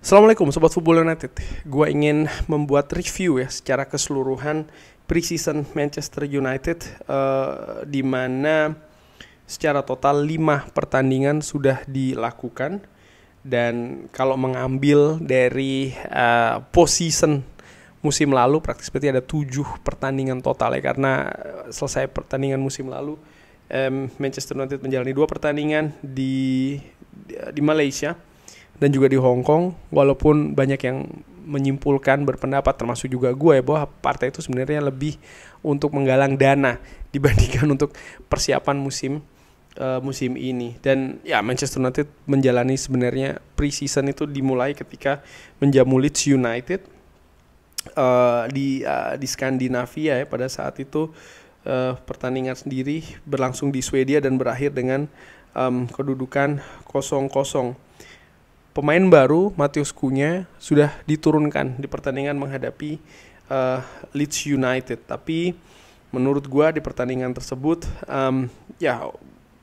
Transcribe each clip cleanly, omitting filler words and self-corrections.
Assalamualaikum Sobat Football United. Gua ingin membuat review ya secara keseluruhan preseason Manchester United, di mana secara total 5 pertandingan sudah dilakukan. Dan kalau mengambil dari postseason musim lalu, praktis berarti ada 7 pertandingan total ya. Karena selesai pertandingan musim lalu, Manchester United menjalani 2 pertandingan di Malaysia dan juga di Hong Kong, walaupun banyak yang menyimpulkan, berpendapat, termasuk juga gue ya, bahwa partai itu sebenarnya lebih untuk menggalang dana dibandingkan untuk persiapan musim ini. Dan ya, Manchester United menjalani sebenarnya pre-season itu dimulai ketika menjamu Leeds United di Skandinavia ya. Pada saat itu pertandingan sendiri berlangsung di Swedia dan berakhir dengan kedudukan 0-0. Pemain baru Matheus Cunha sudah diturunkan di pertandingan menghadapi Leeds United. Tapi menurut gue di pertandingan tersebut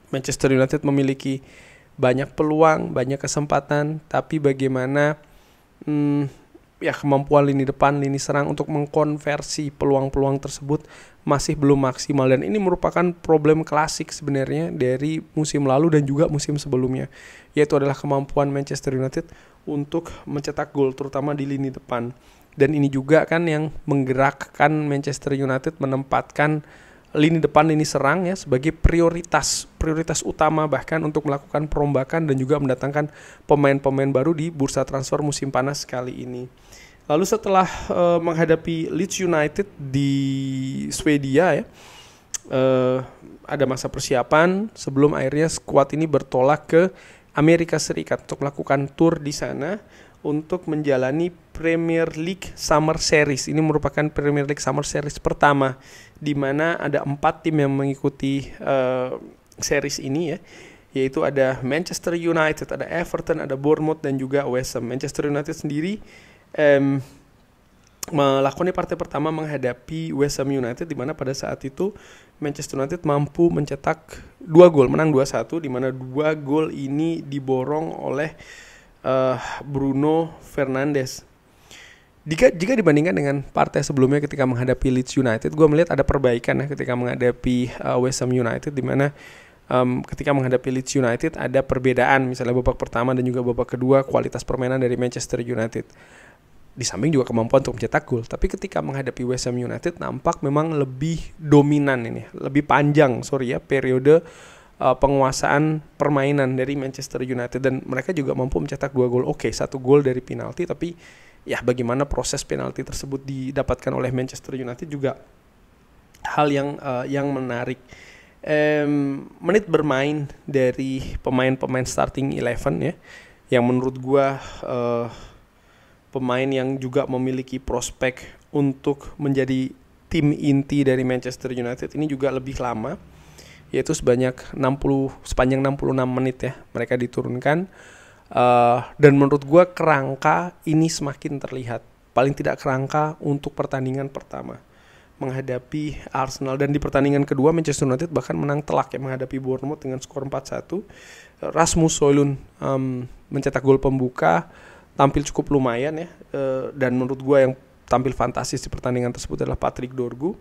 Manchester United memiliki banyak peluang, banyak kesempatan. Tapi bagaimana kemampuan lini depan, lini serang untuk mengkonversi peluang-peluang tersebut masih belum maksimal. Dan ini merupakan problem klasik sebenarnya dari musim lalu dan juga musim sebelumnya, yaitu adalah kemampuan Manchester United untuk mencetak gol, terutama di lini depan. Dan ini juga kan yang menggerakkan Manchester United menempatkan lini depan, lini serang ya sebagai prioritas utama, bahkan untuk melakukan perombakan dan juga mendatangkan pemain-pemain baru di bursa transfer musim panas kali ini. Lalu setelah menghadapi Leeds United di Swedia ya, ada masa persiapan sebelum akhirnya skuad ini bertolak ke Amerika Serikat untuk melakukan tour di sana untuk menjalani Premier League Summer Series. Ini merupakan Premier League Summer Series pertama, di mana ada 4 tim yang mengikuti series ini ya, yaitu ada Manchester United, ada Everton, ada Bournemouth, dan juga West Ham. Manchester United sendiri melakoni partai pertama menghadapi West Ham United, di mana pada saat itu Manchester United mampu mencetak 2 gol, menang 2-1, di mana 2 gol ini diborong oleh Bruno Fernandes. Jika dibandingkan dengan partai sebelumnya ketika menghadapi Leeds United, gue melihat ada perbaikan ya ketika menghadapi West Ham United, di mana ketika menghadapi Leeds United ada perbedaan, misalnya babak pertama dan juga babak kedua, kualitas permainan dari Manchester United, di samping juga kemampuan untuk mencetak gol. Tapi ketika menghadapi West Ham United nampak memang lebih dominan ini, lebih panjang periode penguasaan permainan dari Manchester United, dan mereka juga mampu mencetak 2 gol. Oke, 1 gol dari penalti, tapi ya bagaimana proses penalti tersebut didapatkan oleh Manchester United juga hal yang menarik. Menit bermain dari pemain-pemain starting 11 ya, yang menurut gua pemain yang juga memiliki prospek untuk menjadi tim inti dari Manchester United ini juga lebih lama, yaitu sepanjang 66 menit ya mereka diturunkan. Dan menurut gue kerangka ini semakin terlihat, paling tidak kerangka untuk pertandingan pertama menghadapi Arsenal. Dan di pertandingan kedua Manchester United bahkan menang telak ya menghadapi Bournemouth dengan skor 4-1. Rasmus Højlund mencetak gol pembuka, tampil cukup lumayan ya, dan menurut gue yang tampil fantastis di pertandingan tersebut adalah Patrick Dorgu.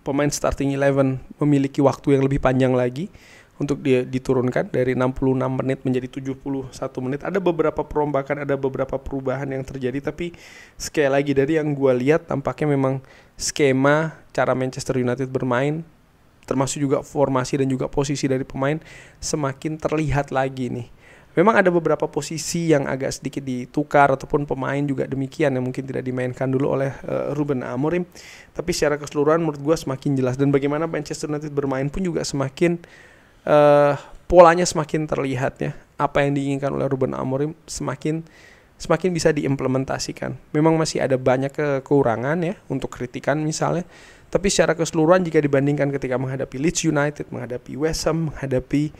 Pemain starting 11 memiliki waktu yang lebih panjang lagi untuk dia diturunkan dari 66 menit menjadi 71 menit. Ada beberapa perombakan, ada beberapa perubahan yang terjadi, tapi sekali lagi dari yang gue lihat tampaknya memang skema cara Manchester United bermain, termasuk juga formasi dan juga posisi dari pemain, semakin terlihat lagi nih. Memang ada beberapa posisi yang agak sedikit ditukar, ataupun pemain juga demikian yang mungkin tidak dimainkan dulu oleh Ruben Amorim. Tapi secara keseluruhan menurut gue semakin jelas, dan bagaimana Manchester United bermain pun juga semakin polanya semakin terlihat ya. Apa yang diinginkan oleh Ruben Amorim semakin bisa diimplementasikan. Memang masih ada banyak kekurangan ya untuk kritikan misalnya, tapi secara keseluruhan jika dibandingkan ketika menghadapi Leeds United, menghadapi West Ham, menghadapi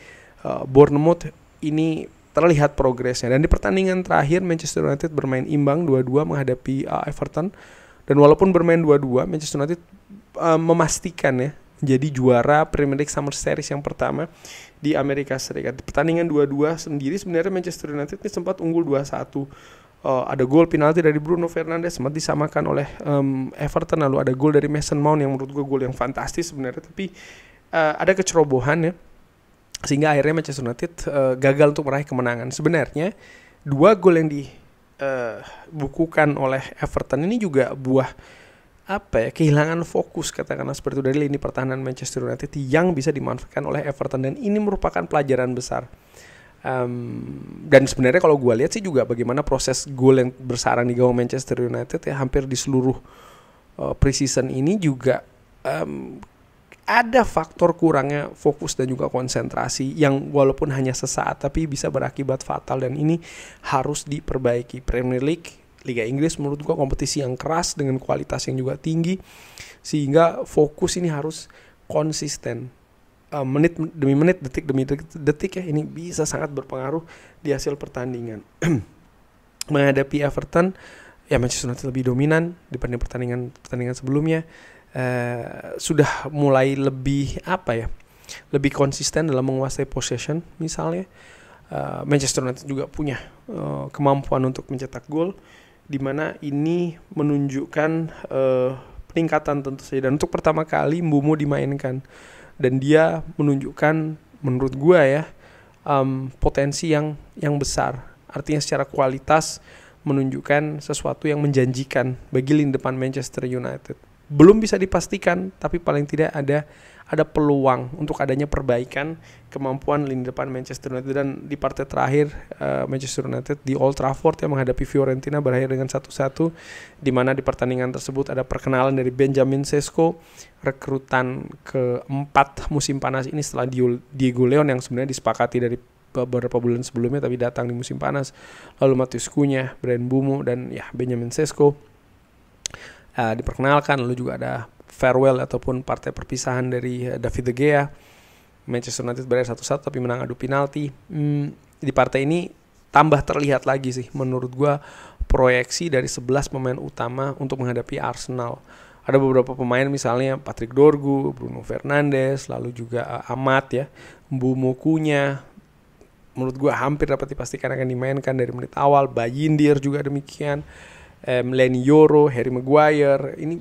Bournemouth, ini terlihat progresnya. Dan di pertandingan terakhir Manchester United bermain imbang 2-2 menghadapi Everton. Dan walaupun bermain 2-2, Manchester United memastikan ya menjadi juara Premier League Summer Series yang pertama, di Amerika Serikat. Di pertandingan 2-2 sendiri sebenarnya Manchester United ini sempat unggul 2-1. Ada gol penalti dari Bruno Fernandes sempat disamakan oleh Everton, lalu ada gol dari Mason Mount yang menurut gue gol yang fantastis sebenarnya, tapi ada kecerobohan ya, sehingga akhirnya Manchester United gagal untuk meraih kemenangan. Sebenarnya 2 gol yang dibukukan oleh Everton ini juga buah kehilangan fokus katakanlah seperti itu dari lini pertahanan Manchester United yang bisa dimanfaatkan oleh Everton, dan ini merupakan pelajaran besar. Dan sebenarnya kalau gue lihat sih juga bagaimana proses gol yang bersarang di gawang Manchester United ya, hampir di seluruh preseason ini juga ada faktor kurangnya fokus dan juga konsentrasi yang walaupun hanya sesaat tapi bisa berakibat fatal, dan ini harus diperbaiki. Premier League, Liga Inggris menurut gue kompetisi yang keras dengan kualitas yang juga tinggi, sehingga fokus ini harus konsisten. Menit demi menit, detik demi detik ya, ini bisa sangat berpengaruh di hasil pertandingan. Menghadapi Everton ya, Manchester United lebih dominan dibanding pertandingan sebelumnya. Sudah mulai lebih lebih konsisten dalam menguasai possession misalnya. Manchester United juga punya kemampuan untuk mencetak gol, di mana ini menunjukkan peningkatan tentu saja. Dan untuk pertama kali Mbeumo dimainkan, dan dia menunjukkan menurut gue ya potensi yang besar. Artinya secara kualitas menunjukkan sesuatu yang menjanjikan bagi lini depan Manchester United. Belum bisa dipastikan, tapi paling tidak ada peluang untuk adanya perbaikan kemampuan lini depan Manchester United. Dan di partai terakhir Manchester United di Old Trafford yang menghadapi Fiorentina berakhir dengan 1-1, di mana di pertandingan tersebut ada perkenalan dari Benjamin Sesko, rekrutan keempat musim panas ini setelah Diego Leon yang sebenarnya disepakati dari beberapa bulan sebelumnya tapi datang di musim panas. Lalu Matheus Cunha, Bryan Mbeumo, dan ya Benjamin Sesko diperkenalkan. Lalu juga ada farewell ataupun partai perpisahan dari David De Gea. Manchester United berakhir 1-1 tapi menang adu penalti. Di partai ini tambah terlihat lagi sih menurut gua proyeksi dari 11 pemain utama untuk menghadapi Arsenal. Ada beberapa pemain misalnya Patrick Dorgu, Bruno Fernandes, lalu juga Amat ya, Mbeumo, Cunha. Menurut gua hampir dapat dipastikan akan dimainkan dari menit awal. Bayindir juga demikian. Leny Yoro, Harry Maguire ini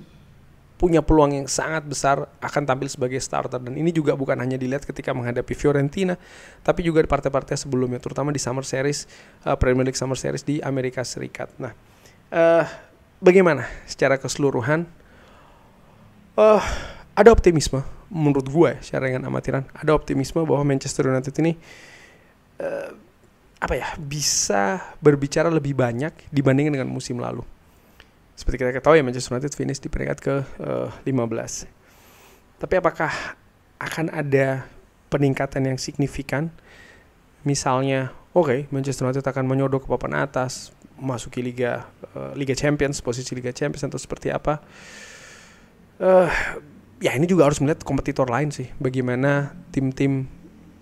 punya peluang yang sangat besar akan tampil sebagai starter, dan ini juga bukan hanya dilihat ketika menghadapi Fiorentina tapi juga di partai-partai sebelumnya, terutama di Summer Series, Premier League Summer Series di Amerika Serikat. Nah, bagaimana secara keseluruhan? Ada optimisme menurut gue secara dengan amatiran, ada optimisme bahwa Manchester United ini bisa berbicara lebih banyak dibandingkan dengan musim lalu. Seperti kita ketahui ya, Manchester United finish di peringkat ke-15. Tapi apakah akan ada peningkatan yang signifikan? Misalnya, Manchester United akan menyodok ke papan atas, masuki Liga Champions, posisi Liga Champions atau seperti apa? Ya ini juga harus melihat kompetitor lain sih. Bagaimana tim-tim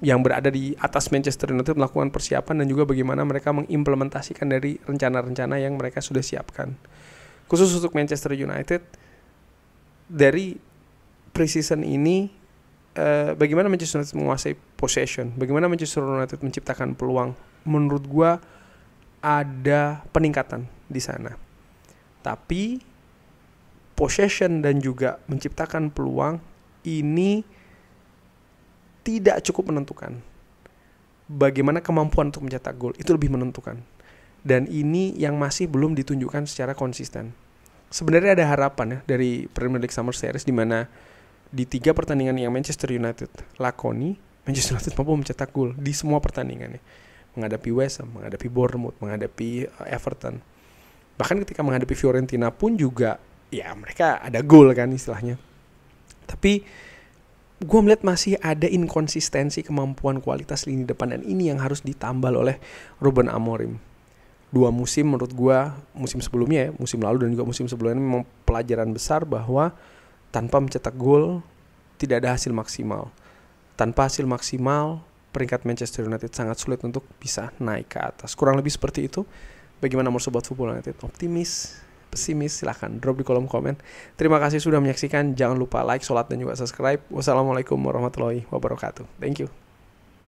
yang berada di atas Manchester United melakukan persiapan, dan juga bagaimana mereka mengimplementasikan dari rencana-rencana yang mereka sudah siapkan. Khusus untuk Manchester United, dari preseason ini, bagaimana Manchester United menguasai possession, bagaimana Manchester United menciptakan peluang, menurut gue ada peningkatan di sana. Tapi possession dan juga menciptakan peluang ini tidak cukup menentukan. Bagaimana kemampuan untuk mencetak gol itu lebih menentukan. Dan ini yang masih belum ditunjukkan secara konsisten. Sebenarnya ada harapan ya dari Premier League Summer Series, di mana di 3 pertandingan yang Manchester United lakoni, Manchester United mampu mencetak gol di semua pertandingannya. Menghadapi West Ham, menghadapi Bournemouth, menghadapi Everton. Bahkan ketika menghadapi Fiorentina pun juga ya mereka ada gol kan istilahnya. Tapi gue melihat masih ada inkonsistensi kemampuan kualitas lini depan, dan ini yang harus ditambal oleh Ruben Amorim. 2 musim menurut gue, musim sebelumnya ya, musim lalu dan juga musim sebelumnya, memang pelajaran besar bahwa tanpa mencetak gol tidak ada hasil maksimal. Tanpa hasil maksimal, peringkat Manchester United sangat sulit untuk bisa naik ke atas. Kurang lebih seperti itu. Bagaimana menurut Sobat Football United? Optimis, pesimis? Silahkan drop di kolom komen. Terima kasih sudah menyaksikan. Jangan lupa like, sholat, dan juga subscribe. Wassalamualaikum warahmatullahi wabarakatuh. Thank you.